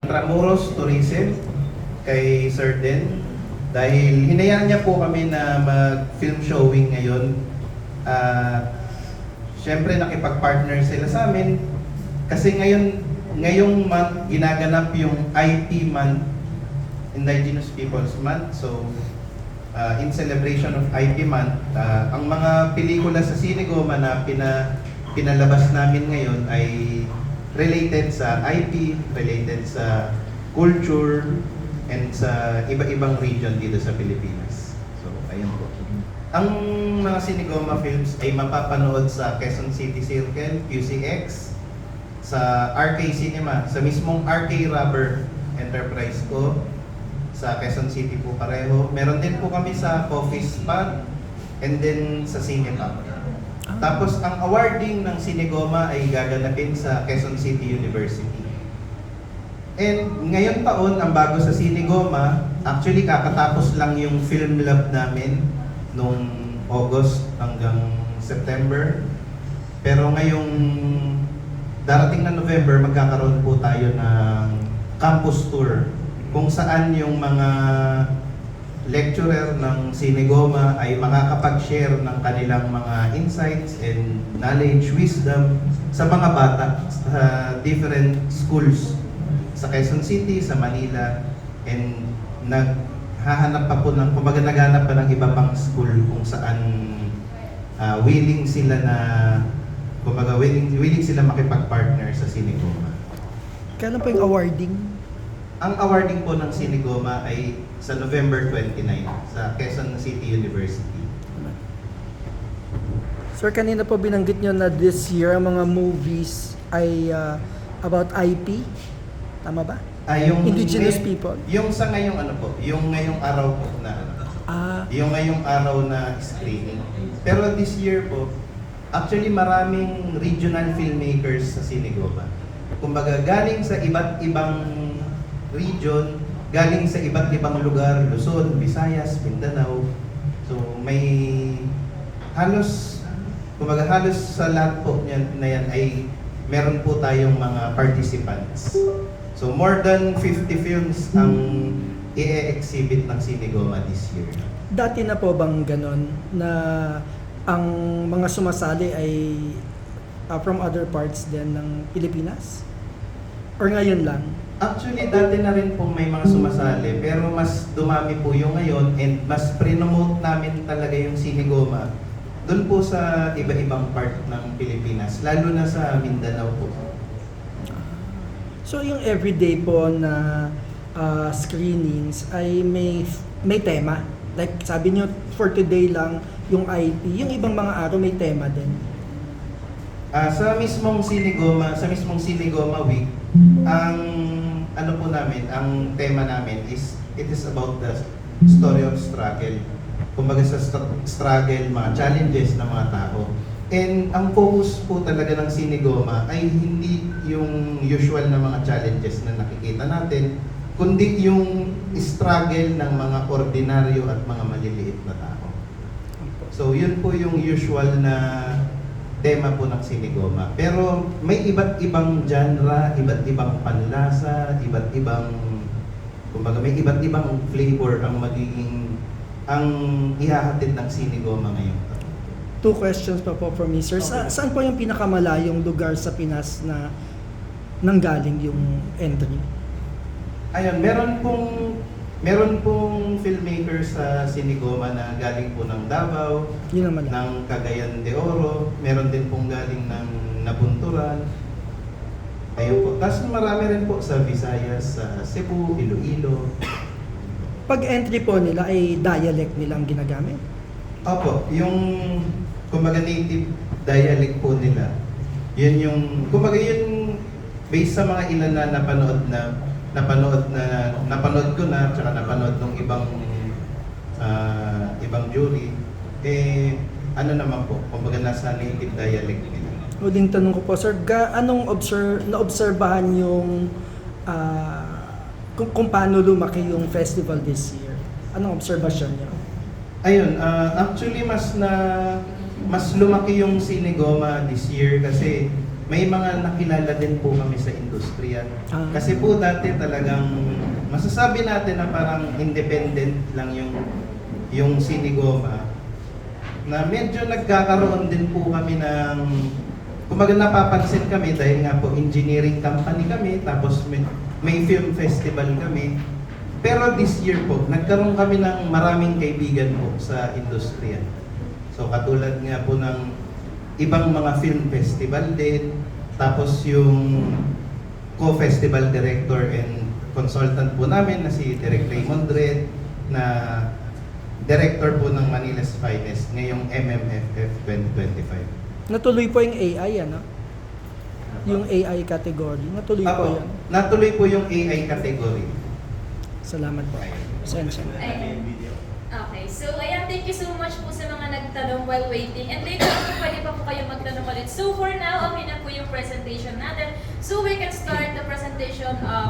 Tramuros Tourism kay Sir Den dahil hinayaan niya po kami na mag-film showing ngayon. Siyempre nakipag-partner sila sa amin kasi ngayong month ginaganap yung IP month, Indigenous Peoples Month. So in celebration of IP month, ang mga pelikula sa Sinigoma na pinalabas namin ngayon ay related sa IP, related sa culture, and sa iba-ibang region dito sa Pilipinas. So, ayun po. Ang mga Sinigoma films ay mapapanood sa Quezon City Circle, QCX, sa RK Cinema, sa mismong RK Rubber Enterprise ko, sa Quezon City po pareho. Meron din po kami sa Coffee Spot, and then sa Cinepop. Tapos ang awarding ng Sinigoma ay gaganapin sa Quezon City University. And ngayon taon, ang bago sa Sinigoma, actually kakatapos lang yung film lab namin nung August hanggang September. Pero ngayong darating na November, magkakaroon po tayo ng campus tour kung saan yung mga lecturer ng Sinigoma ay makakapag-share ng kanilang mga insights and knowledge, wisdom sa mga bata sa different schools sa Quezon City, sa Manila, and naghahanap pa po ng, kumbaga naghanap pa ng iba pang school kung saan willing sila na, kumbaga willing sila makipag-partner sa Sinigoma. Kailan po yung awarding? Ang awarding po ng Sinigoma ay sa November 29 sa Quezon City University. Sir, kanina po binanggit nyo na this year ang mga movies ay about IP. Tama ba? Yung Indigenous people. Yung sa ngayong ano po, yung ngayong araw po na ano. Yung ngayong araw na screening. Pero this year po, actually maraming regional filmmakers sa Sinigoma. Kumbaga galing sa iba't ibang region, galing sa iba't ibang lugar, Luzon, Visayas, Mindanao. So may halos, kumbaga halos sa lahat po na yan ay meron po tayong mga participants. So more than 50 films ang i-exhibit ng Sinigoma this year. Dati na po bang ganon na ang mga sumasali ay from other parts din ng Pilipinas? Or ngayon lang? Actually, dati na rin pong may mga sumasali, pero mas dumami po yung ngayon and mas pre-promote namin talaga yung Sinigoma doon po sa iba-ibang part ng Pilipinas, lalo na sa Mindanao po. So yung everyday po na screenings ay may tema? Like sabi nyo, for today lang yung IP, yung ibang mga araw may tema din? Sa mismong Sinigoma Week, ang ano po namin, ang tema namin is, it is about the story of struggle. Kumbaga sa struggle, mga challenges ng mga tao. And ang focus po talaga ng Sinigoma ay hindi yung usual na mga challenges na nakikita natin, kundi yung struggle ng mga ordinaryo at mga maliliit na tao. So yun po yung usual na tema po ng Sinigoma. Pero may iba't ibang genre, iba't ibang panlasa, iba't ibang, kumbaga may iba't ibang flavor ang ihahatid ng Sinigoma ngayon. Two questions pa po from me, sir. Okay. Saan po yung pinakamalayong lugar sa Pinas na nanggaling yung entry? Ayun, meron pong filmmaker sa Sinigoma na galing po ng Davao, Yun ang malayo. ng Cagayan de Oro, meron din pong galing ng Nabunturan. Ayun po. Tapos marami rin po sa Visayas, sa Cebu, Iloilo. Pag entry po nila ay dialect nilang ginagamit? Opo, yung kumbaga native dialect po nila. Yun yung, kumbaga yun based sa mga ilan na napanood ko na, tsaka napanood ng ibang jury, ano naman po, kumbaga nasa native dialect nila. Huling tanong ko po, sir, anong naobserbahan yung kung paano lumaki yung festival this year? Anong observation niyo? Ayun, actually mas lumaki yung Sinigoma this year kasi may mga nakilala din po kami sa industriya. Ah. Kasi po dati talagang masasabi natin na parang independent lang yung Sinigoma, na medyo nagkakaroon din po kami ng, kumbaga napapansin kami dahil nga po engineering company kami, tapos may film festival kami. Pero this year po, nagkaroon kami ng maraming kaibigan po sa industriya. So katulad nga po ng ibang mga film festival din, tapos yung co-festival director and consultant po namin na si Direk Raymond Red, na director po ng Manila's Finest ngayong MMFF 2025. Natuloy po yung AI, ano? Yung AI category. Natuloy po Apo, yan. natuloy po yung AI category. Salamat po. Sensya. Ayun. Okay, so ayan, thank you so much po sa mga nagtanong while waiting. And later on, pwede pa po kayo magtanong ulit. So for now, okay na po yung presentation natin. So we can start the presentation of